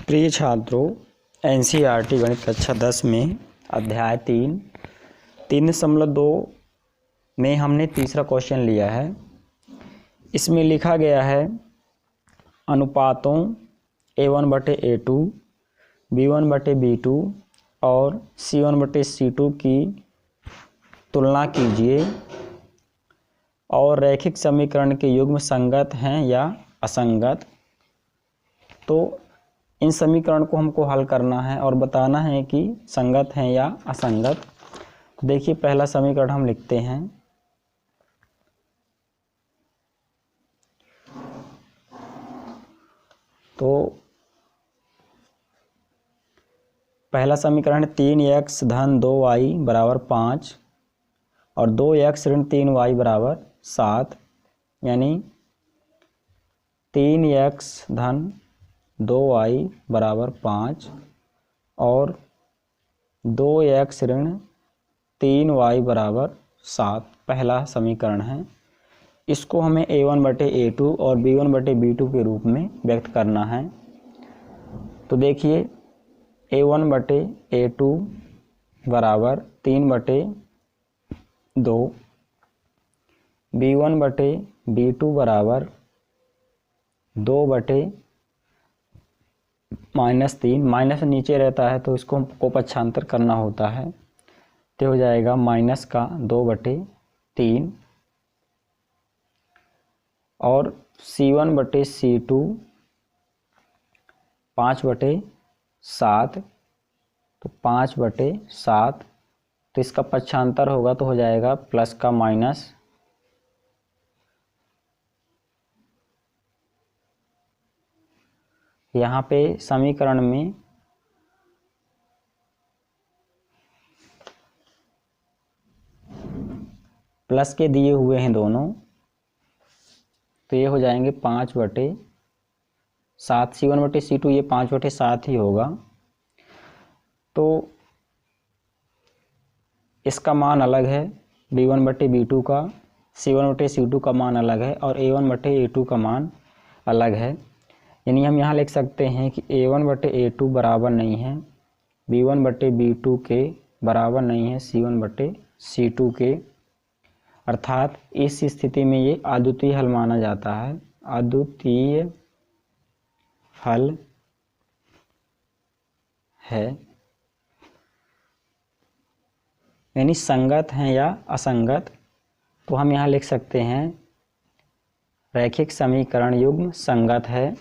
प्रिय छात्रों, एनसीईआरटी गणित कक्षा 10 में अध्याय 3.2 में हमने तीसरा क्वेश्चन लिया है। इसमें लिखा गया है अनुपातों A1/A2, B1/B2 और C1/C2 की तुलना कीजिए और रैखिक समीकरण के युग्म संगत हैं या असंगत। तो इन समीकरण को हमको हल करना है और बताना है कि संगत हैं या असंगत। तो देखिए, पहला समीकरण हम लिखते हैं। तो पहला समीकरण 3x धन 2y बराबर 5 और 2x ऋण 3y बराबर 7, यानी 3x धन 2y बराबर 5 और 2x ऋण 3y बराबर 7 पहला समीकरण है। इसको हमें A1/A2 और B1/B2 के रूप में व्यक्त करना है। तो देखिए, A1/A2 बराबर 3/2, B1/B2 बराबर 2/-3, माइनस नीचे रहता है तो इसको हमको पक्षांतर करना होता है, तो हो जाएगा माइनस का 2/3 और C1/C2 5/7, तो 5/7, तो इसका पक्षांतर होगा तो हो जाएगा प्लस का माइनस, यहाँ पे समीकरण में प्लस के दिए हुए हैं दोनों, तो ये हो जाएंगे 5/7। C1/C2 ये 5/7 ही होगा। तो इसका मान अलग है B1/B2 का, C1/C2 का मान अलग है और A1/A2 का मान अलग है। यानी हम यहाँ लिख सकते हैं कि A1/A2 बराबर नहीं है B1/B2 के, बराबर नहीं है C1/C2 के, अर्थात इस स्थिति में ये अद्वितीय हल माना जाता है। अद्वितीय हल है, यानी संगत हैं या असंगत। तो हम यहाँ लिख सकते हैं रैखिक समीकरण युग्म संगत है।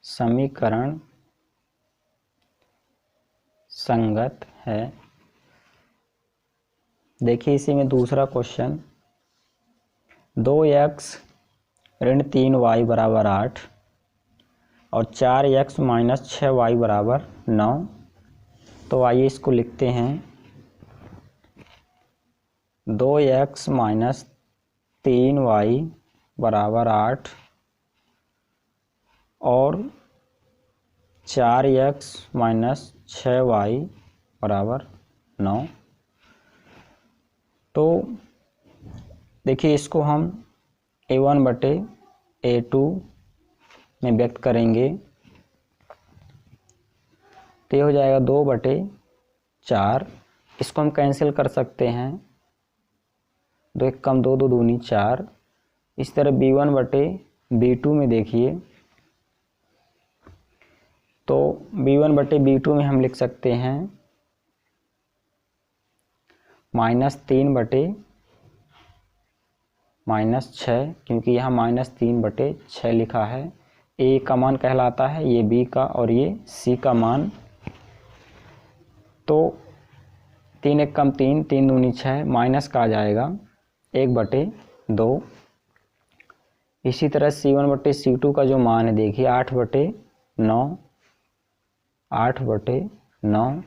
समीकरण संगत है। देखिए, इसी में दूसरा क्वेश्चन 2x ऋण 3y बराबर 8 और 4x माइनस 6y बराबर 9। तो आइए इसको लिखते हैं। 2x माइनस 3y बराबर 8 और 4x माइनस 6y बराबर 9। तो देखिए, इसको हम A1/A2 में व्यक्त करेंगे, तो ये हो जाएगा 2/4। इसको हम कैंसिल कर सकते हैं, 2 1 कम 2, 2 दूनी 4। इस तरह B1/B2 में देखिए, तो B1/B2 में हम लिख सकते हैं -3/-6, क्योंकि यहाँ -3/6 लिखा है। A का मान कहलाता है, ये B का और ये C का मान। तो 3 1 कम 3, 3 दूनी 6, माइनस का आ जाएगा 1/2। इसी तरह C1/C2 का जो मान है देखिए 8/9, 8/9।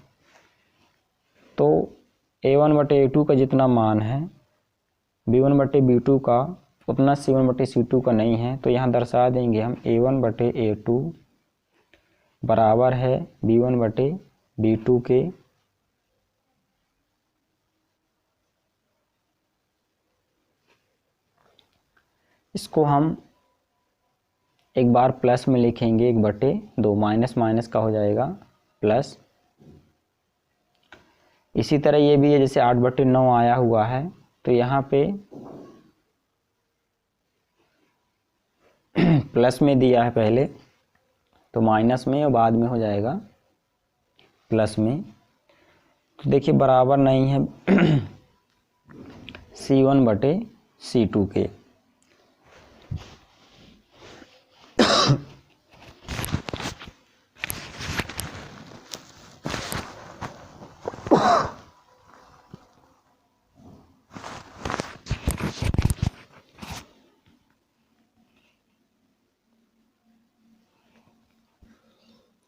तो A1/A2 का जितना मान है B1/B2 का, उतना C1/C2 का नहीं है। तो यहाँ दर्शा देंगे हम A1/A2 बराबर है B1/B2 के। इसको हम एक बार प्लस में लिखेंगे 1/2, माइनस माइनस का हो जाएगा प्लस। इसी तरह ये भी है, जैसे 8/9 आया हुआ है तो यहाँ पे प्लस में दिया है पहले, तो माइनस में और बाद में हो जाएगा प्लस में। तो देखिए बराबर नहीं है C1/C2 के।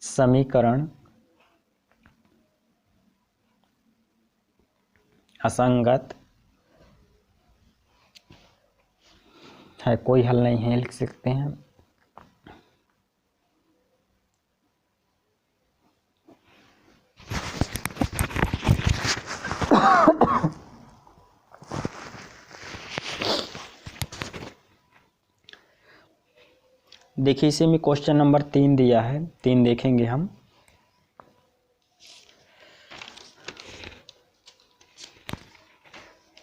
समीकरण असंगत है, कोई हल नहीं है, लिख सकते हैं। देखिए इसी में क्वेश्चन नंबर 3 दिया है, 3 देखेंगे हम।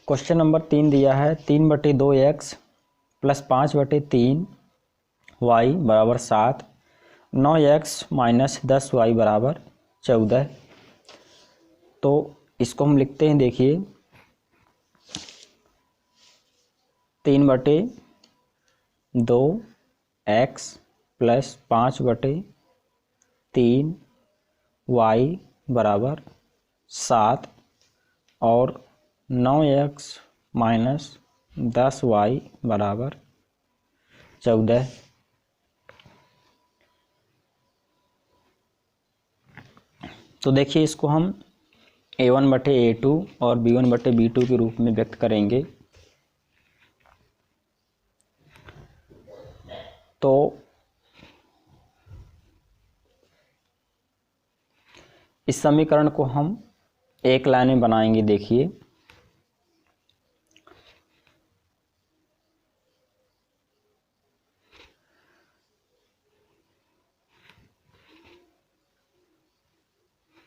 क्वेश्चन नंबर 3 दिया है 3/2x प्लस 5/3 y बराबर 7, 9x माइनस 10y बराबर 14। तो इसको हम लिखते हैं, देखिए 3/2x प्लस 5/3 y बराबर 7 और 9x माइनस 10y बराबर 14। तो देखिए इसको हम A1/A2 और B1/B2 के रूप में व्यक्त करेंगे। तो इस समीकरण को हम एक लाइन में बनाएंगे। देखिए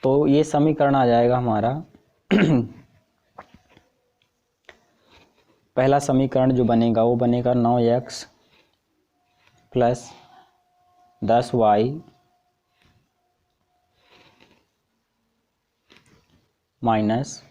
तो ये समीकरण आ जाएगा हमारा पहला समीकरण जो बनेगा वो बनेगा 9x प्लस 10y माइनस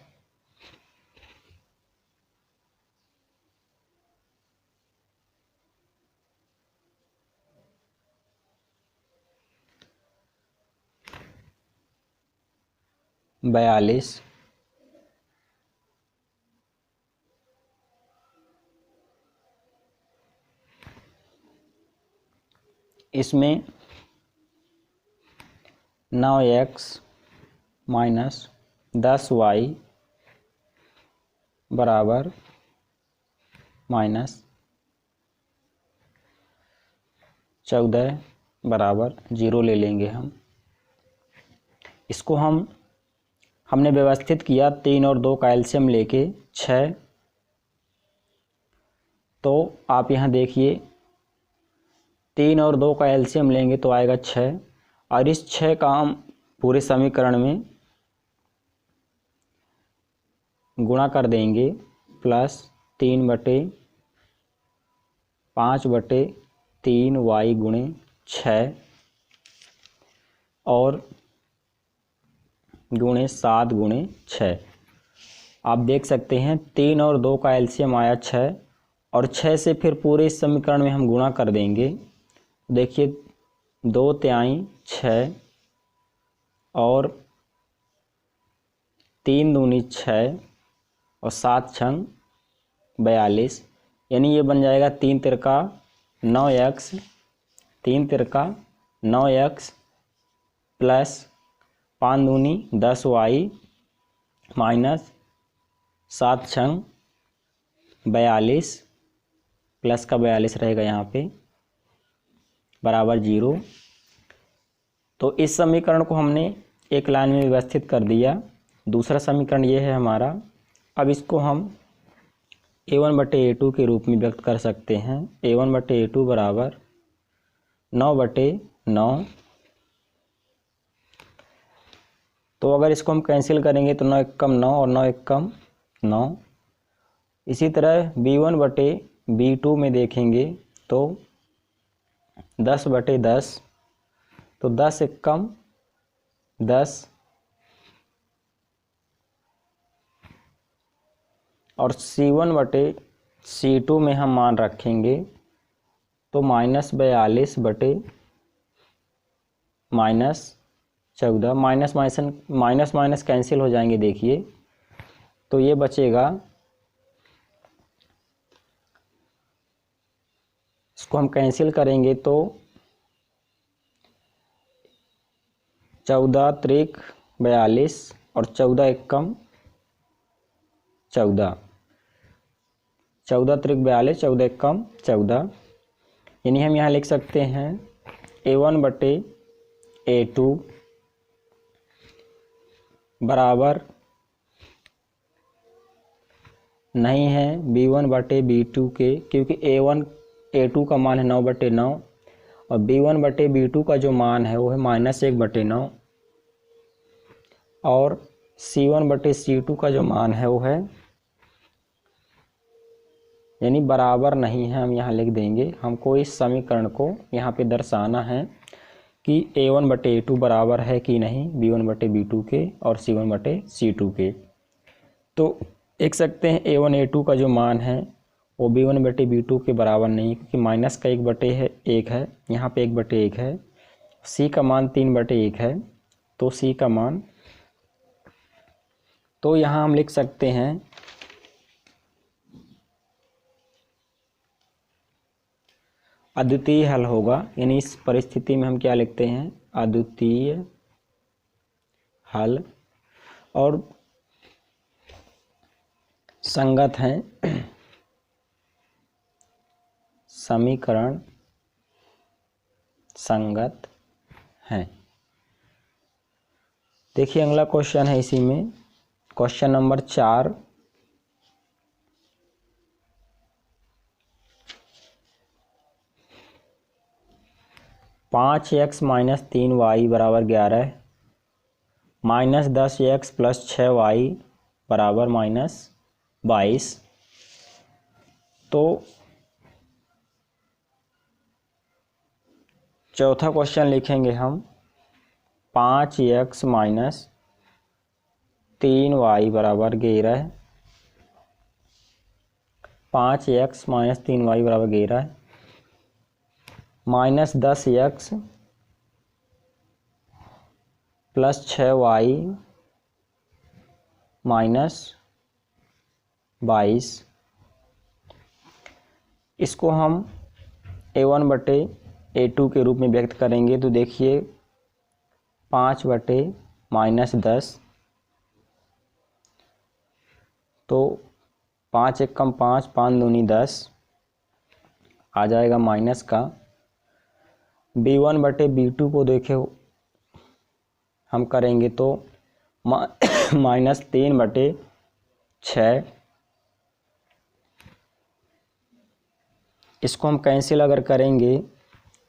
42 इसमें 9x माइनस 10y बराबर माइनस 14 बराबर 0 ले लेंगे हम। इसको हमने व्यवस्थित किया 3 और 2 का एलसीएम लेके 6। तो आप यहाँ देखिए 3 और 2 का एलसीएम लेंगे तो आएगा 6 और इस 6 का हम पूरे समीकरण में गुणा कर देंगे प्लस 3/5/3y गुणे 6 और गुणे 7 गुणे 6। आप देख सकते हैं 3 और 2 का एलसीएम आया 6 और 6 से फिर पूरे इस समीकरण में हम गुणा कर देंगे। देखिए 2 तिहाई 6 और 3 दूनी 6 और 7 छंग 42, यानी ये बन जाएगा 3 तिरका 9x, 3 तिरका 9x प्लस 5 दूनी 10y माइनस 7 छंग 42 प्लस का 42 रहेगा यहाँ पे बराबर 0। तो इस समीकरण को हमने एक लाइन में व्यवस्थित कर दिया। दूसरा समीकरण ये है हमारा। अब इसको हम A1/A2 के रूप में व्यक्त कर सकते हैं। A1/A2 बराबर 9/9। तो अगर इसको हम कैंसिल करेंगे तो 9 एक कम 9 और 9 एक कम 9। इसी तरह B1/B2 में देखेंगे तो 10/10, तो 10 एक कम 10 और C1/C2 में हम मान रखेंगे तो -42 बटे -14, माइनस माइनस कैंसिल हो जाएंगे। देखिए तो ये बचेगा, इसको हम कैंसिल करेंगे तो 14 त्रिक 42 और 14 एक कम 14, 14 त्रिक 42, 14 एक कम 14। यानी हम यहाँ लिख सकते हैं A1/A2 बराबर नहीं है B1/B2 के, क्योंकि A2 का मान है 9/9 और B1/B2 का जो मान है वो है -1/9 और C1/C2 का जो मान है वो है, यानी बराबर नहीं है। हम यहाँ लिख देंगे, हमको इस समीकरण को यहाँ पे दर्शाना है कि A1/A2 बराबर है कि नहीं B1/B2 के और C1/C2 के। तो देख सकते हैं A1/A2 का जो मान है वो B1/B2 के बराबर नहीं, क्योंकि माइनस का 1/1 है, यहाँ पे 1/1 है। C का मान 3/1 है, तो C का मान, तो यहाँ हम लिख सकते हैं अद्वितीय हल होगा। यानी इस परिस्थिति में हम क्या लिखते हैं, अद्वितीय हल और संगत हैं, समीकरण संगत हैं। देखिए अगला क्वेश्चन है इसी में, question number 4। (5x - 3y = 11) -10x + 6y = -22। तो चौथा क्वेश्चन लिखेंगे हम 5x - 3y = 11, 5x - 3y = 11, -10x + 6y -22। इसको हम A1/A2 के रूप में व्यक्त करेंगे। तो देखिए 5/-10, तो 5 एक कम 5, 5 दूनी 10 आ जाएगा माइनस का। B1/B2 को देखे हम करेंगे तो -3/6। इसको हम कैंसिल अगर करेंगे,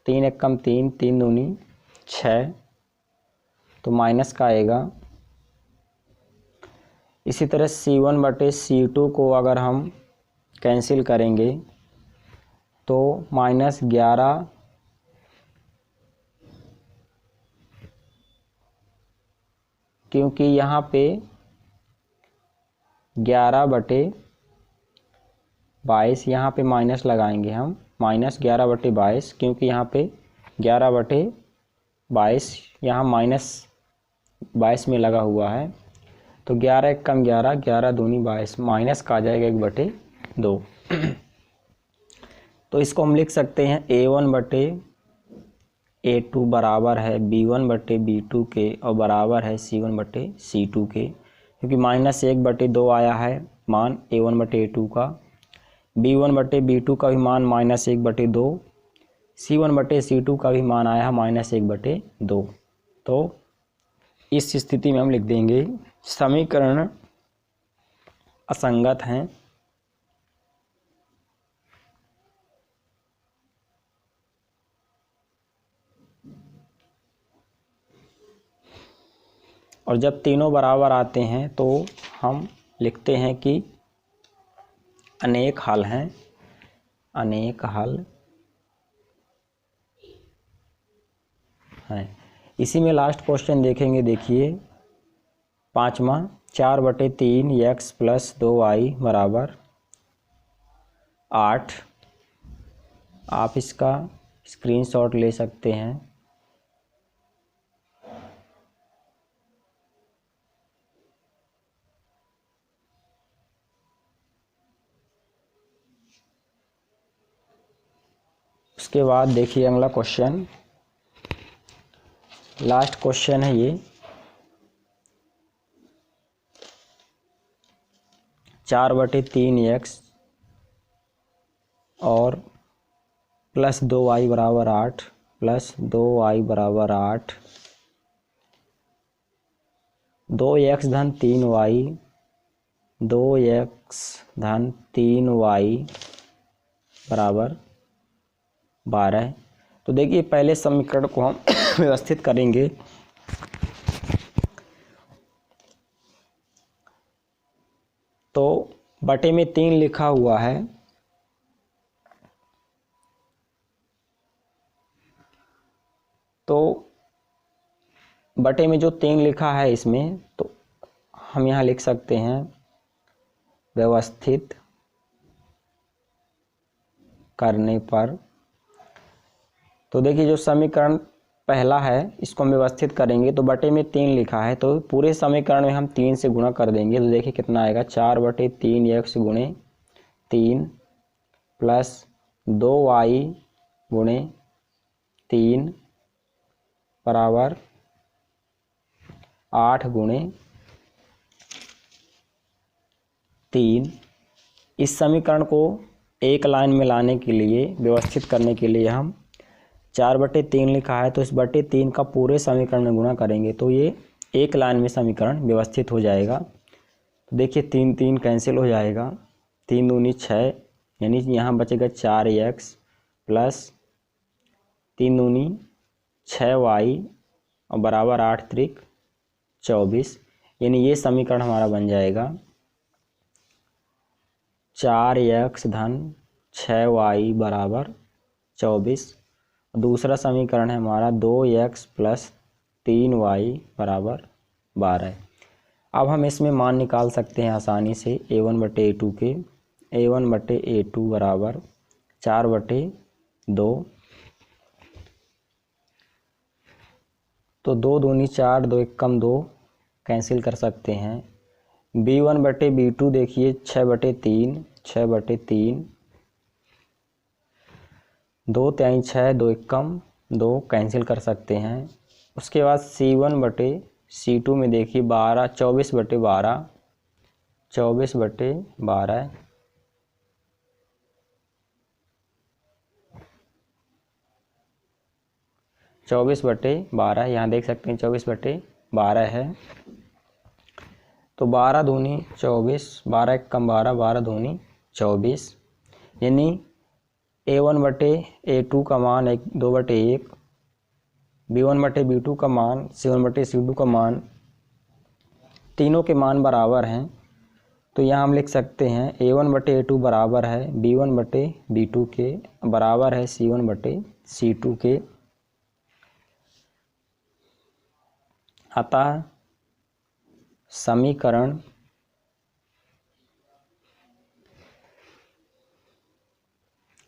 3 एक कम 3, 3 दूनी 6, तो माइनस का आएगा। इसी तरह C1/C2 को अगर हम कैंसिल करेंगे तो -11, क्योंकि यहाँ पे 11/22, यहाँ पे माइनस लगाएंगे हम, -11/22, क्योंकि यहाँ पे 11/22 यहाँ -22 में लगा हुआ है। तो 11 एक कम 11, 11 दूनी 22, माइनस का आ जाएगा 1/2। तो इसको हम लिख सकते हैं A1/A2 बराबर है B1/B2 के और बराबर है C1/C2 के, क्योंकि -1/2 आया है मान A1/A2 का, B1/B2 का भी मान -1/2, C1/C2 का भी मान आया है -1/2। तो इस स्थिति में हम लिख देंगे समीकरण असंगत हैं, और जब तीनों बराबर आते हैं तो हम लिखते हैं कि अनेक हल हैं, अनेक हल हैं। इसी में लास्ट क्वेश्चन देखेंगे, देखिए 5वां, 4/3 x + 2y = 8। आप इसका स्क्रीनशॉट ले सकते हैं। उसके बाद देखिए अगला क्वेश्चन, लास्ट क्वेश्चन है ये। 4/3 x और + 2y = 8 + 2y = 8, 2x - 3y, 2x - 3y = 12। तो देखिए पहले समीकरण को हम व्यवस्थित करेंगे। तो बटे में 3 लिखा हुआ है, तो बटे में जो 3 लिखा है इसमें, तो हम यहाँ लिख सकते हैं व्यवस्थित करने पर। तो देखिए जो समीकरण पहला है इसको हम व्यवस्थित करेंगे, तो बटे में 3 लिखा है तो पूरे समीकरण में हम 3 से गुणा कर देंगे। तो देखिए कितना आएगा, 4/3 x × 3 + 2y × 3 = 8 × 3। इस समीकरण को एक लाइन में लाने के लिए, व्यवस्थित करने के लिए हम 4/3 लिखा है तो इस बटे 3 का पूरे समीकरण में गुणा करेंगे तो ये एक लाइन में समीकरण व्यवस्थित हो जाएगा। तो देखिए 3 3 कैंसिल हो जाएगा, 3 दूनी 6, यानी यहाँ बचेगा 4x + 3 दूनी 6y और बराबर 8 त्रिक 24, यानी ये समीकरण हमारा बन जाएगा 4x - 6y = 24। दूसरा समीकरण है हमारा 2x + 3y = 12। अब हम इसमें मान निकाल सकते हैं आसानी से a1/a2 के। a1/a2 = 4/2, तो 2 दूनी 4, 2 = 2 कैंसिल कर सकते हैं। b1/b2 देखिए 6/3, 6/3, 2 3 6, 2 = 2 कैंसिल कर सकते हैं। उसके बाद c1/c2 में देखिए 12, 24/12, 24/12, 24/12, यहाँ देख सकते हैं 24/12 है। तो 12 दूनी 24, 12 = 12, 12 दूनी 24, यानी a1/a2 का मान 2/1, b1/b2 का मान, c1/c2 का मान, तीनों के मान बराबर हैं। तो यहाँ हम लिख सकते हैं a1/a2 बराबर है b1/b2 के, बराबर है c1/c2 के। अतः समीकरण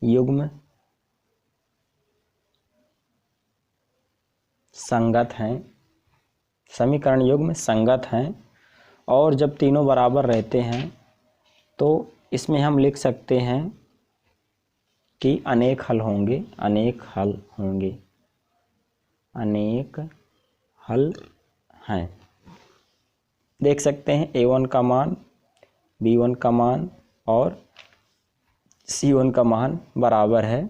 युग्म संगत हैं, समीकरण युग्म संगत हैं। और जब तीनों बराबर रहते हैं तो इसमें हम लिख सकते हैं कि अनेक हल होंगे, अनेक हल होंगे, अनेक हल हैं। देख सकते हैं a1 का मान, b1 का मान और c1 का मान बराबर है।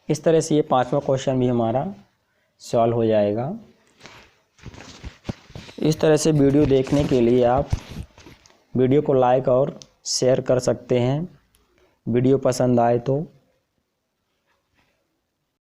इस तरह से ये 5वां क्वेश्चन भी हमारा सॉल्व हो जाएगा। इस तरह से वीडियो देखने के लिए आप वीडियो को लाइक और शेयर कर सकते हैं। वीडियो पसंद आए तो